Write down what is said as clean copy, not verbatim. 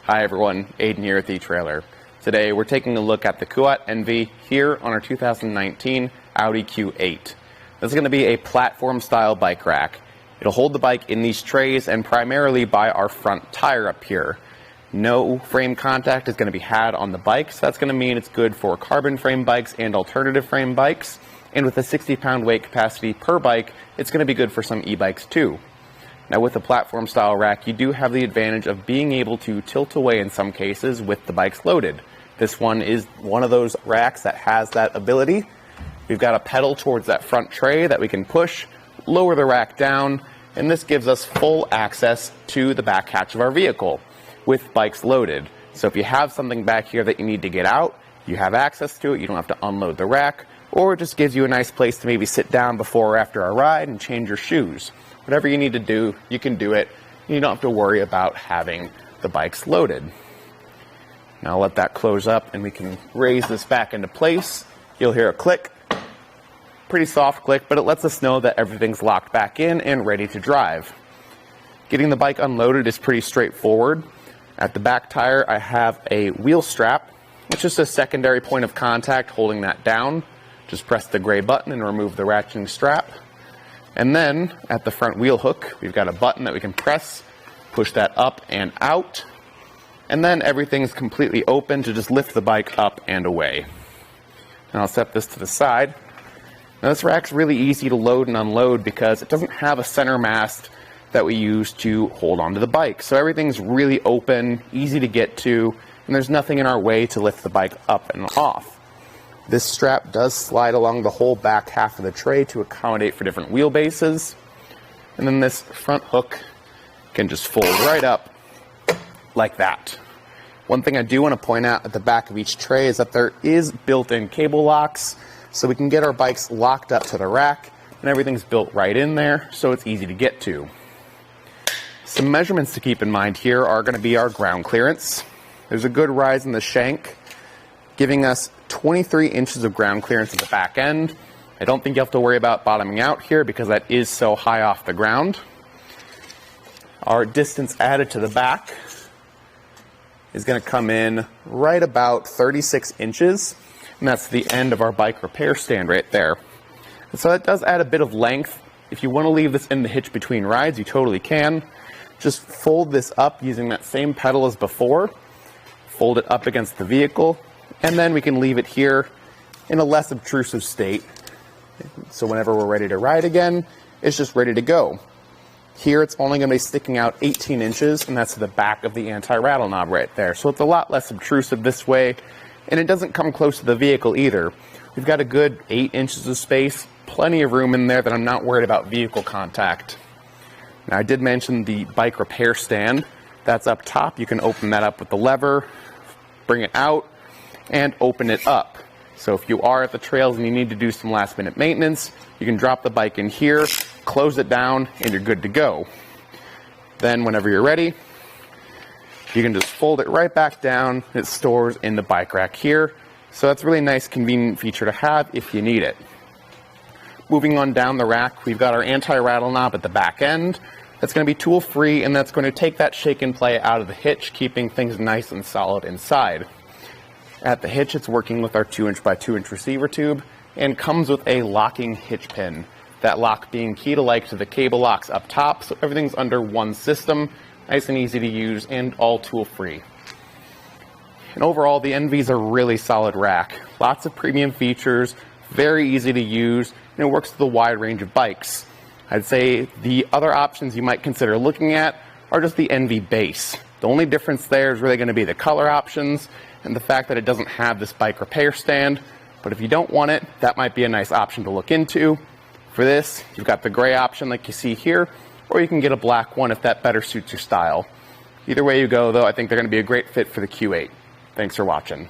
Hi everyone, Aiden here at the etrailer. Today we're taking a look at the Kuat NV here on our 2019 Audi Q8. This is going to be a platform style bike rack. It'll hold the bike in these trays and primarily by our front tire up here. No frame contact is going to be had on the bike, so that's going to mean it's good for carbon frame bikes and alternative frame bikes. And with a 60-pound weight capacity per bike, it's going to be good for some e-bikes too. Now with the platform style rack, you do have the advantage of being able to tilt away in some cases with the bikes loaded. This one is one of those racks that has that ability. We've got a pedal towards that front tray that we can push, lower the rack down, and this gives us full access to the back hatch of our vehicle with bikes loaded. So if you have something back here that you need to get out, you have access to it, you don't have to unload the rack, or it just gives you a nice place to maybe sit down before or after a ride and change your shoes. Whatever you need to do, you can do it. You don't have to worry about having the bikes loaded. Now I'll let that close up and we can raise this back into place. You'll hear a click. Pretty soft click, but it lets us know that everything's locked back in and ready to drive. Getting the bike unloaded is pretty straightforward. At the back tire, I have a wheel strap. It's just a secondary point of contact holding that down. Just press the gray button and remove the ratcheting strap. And then at the front wheel hook, we've got a button that we can press, push that up and out, and then everything's completely open to just lift the bike up and away. And I'll set this to the side. Now this rack's really easy to load and unload because it doesn't have a center mast that we use to hold onto the bike. So everything's really open, easy to get to, and there's nothing in our way to lift the bike up and off. This strap does slide along the whole back half of the tray to accommodate for different wheelbases. And then this front hook can just fold right up like that. One thing I do want to point out at the back of each tray is that there is built-in cable locks, so we can get our bikes locked up to the rack, and everything's built right in there, so it's easy to get to. Some measurements to keep in mind here are going to be our ground clearance. There's a good rise in the shank, giving us 23 inches of ground clearance at the back end. I don't think you have to worry about bottoming out here because that is so high off the ground. Our distance added to the back is going to come in right about 36 inches, and that's the end of our bike repair stand right there. And so that does add a bit of length. If you want to leave this in the hitch between rides, you totally can. Just fold this up using that same pedal as before, fold it up against the vehicle, and then we can leave it here in a less obtrusive state. So whenever we're ready to ride again, it's just ready to go. Here it's only going to be sticking out 18 inches, and that's to the back of the anti-rattle knob right there. So it's a lot less obtrusive this way, and it doesn't come close to the vehicle either. We've got a good 8 inches of space, plenty of room in there that I'm not worried about vehicle contact. Now I did mention the bike repair stand. That's up top. You can open that up with the lever, bring it out, and open it up. So if you are at the trails and you need to do some last minute maintenance, you can drop the bike in here, close it down, and you're good to go. Then whenever you're ready, you can just fold it right back down. It stores in the bike rack here. So that's a really nice, convenient feature to have if you need it. Moving on down the rack, we've got our anti-rattle knob at the back end. That's going to be tool free, and that's going to take that shake and play out of the hitch, keeping things nice and solid inside. At the hitch, it's working with our 2-inch by 2-inch receiver tube and comes with a locking hitch pin. That lock being key-to-like to the cable locks up top, so everything's under one system, nice and easy to use and all tool-free. And overall, the NV's a really solid rack. Lots of premium features, very easy to use, and it works with a wide range of bikes. I'd say the other options you might consider looking at are just the NV base. The only difference there is really going to be the color options and the fact that it doesn't have this bike repair stand. But if you don't want it, that might be a nice option to look into. For this, you've got the gray option like you see here, or you can get a black one if that better suits your style. Either way you go, though, I think they're going to be a great fit for the Q8. Thanks for watching.